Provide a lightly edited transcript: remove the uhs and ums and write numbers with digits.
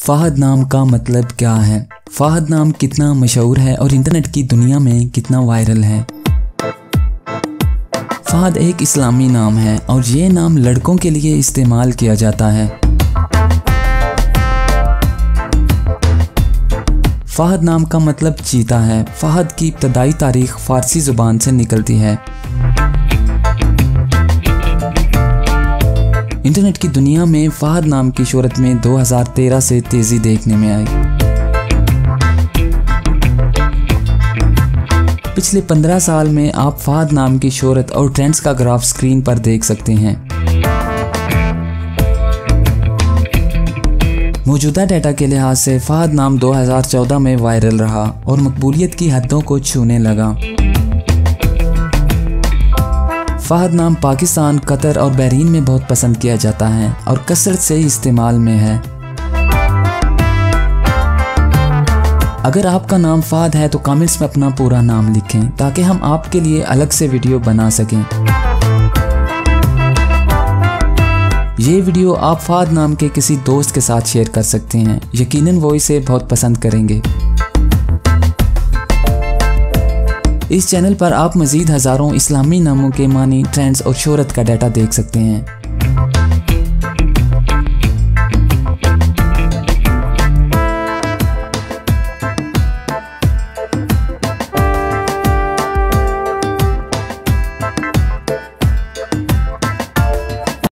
फ़हद नाम का मतलब क्या है? फ़हद नाम कितना मशहूर है और इंटरनेट की दुनिया में कितना वायरल है? फ़हद एक इस्लामी नाम है और ये नाम लड़कों के लिए इस्तेमाल किया जाता है। फ़हद नाम का मतलब चीता है। फ़हद की इब्तदाई तारीख फ़ारसी ज़ुबान से निकलती है। इंटरनेट की दुनिया में फ़हद नाम की शोहरत में 2013 से तेज़ी देखने में आई। पिछले 15 साल में आप फ़हद नाम की शोहरत और ट्रेंड्स का ग्राफ स्क्रीन पर देख सकते हैं। मौजूदा डाटा के लिहाज से फ़हद नाम 2014 में वायरल रहा और मकबूलियत की हदों को छूने लगा। फ़हद नाम पाकिस्तान, कतर और बहरीन में बहुत पसंद किया जाता है और कसरत से इस्तेमाल में है। अगर आपका नाम फ़हद है तो कमेंट्स में अपना पूरा नाम लिखें ताकि हम आपके लिए अलग से वीडियो बना सकें। ये वीडियो आप फ़हद नाम के किसी दोस्त के साथ शेयर कर सकते हैं। यकीनन वो इसे बहुत पसंद करेंगे। इस चैनल पर आप मज़ीद हज़ारों इस्लामी नामों के मानी, ट्रेंड्स और शोहरत का डाटा देख सकते हैं।